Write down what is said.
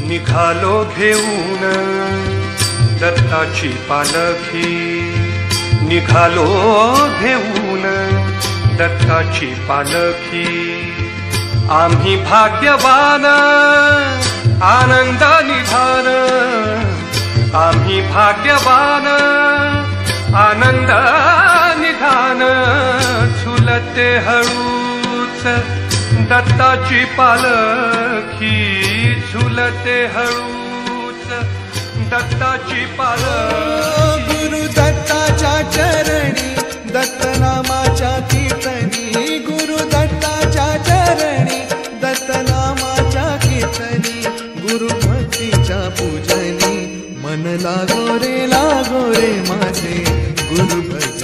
निघालो घेऊन दत्ताची पालखी, निघालो घेऊन दत्ताची पालखी। आम्ही भाग्यवान आनंद निधान, आम्ही भाग्यवान आनंद निधान। झुलते हळूच दत्ताची पालखी, झुलते हळूच दत्ताची पालखी। गुरु दत्ताच्या चरणी दत्तनामाच्या कीर्तनी, गुरु दत्ताच्या चरणी दत्तनामाच्या कीर्तनी। गुरु भक्तीच्या पूजनी मन लागो रे माझे गुरु भक्ती।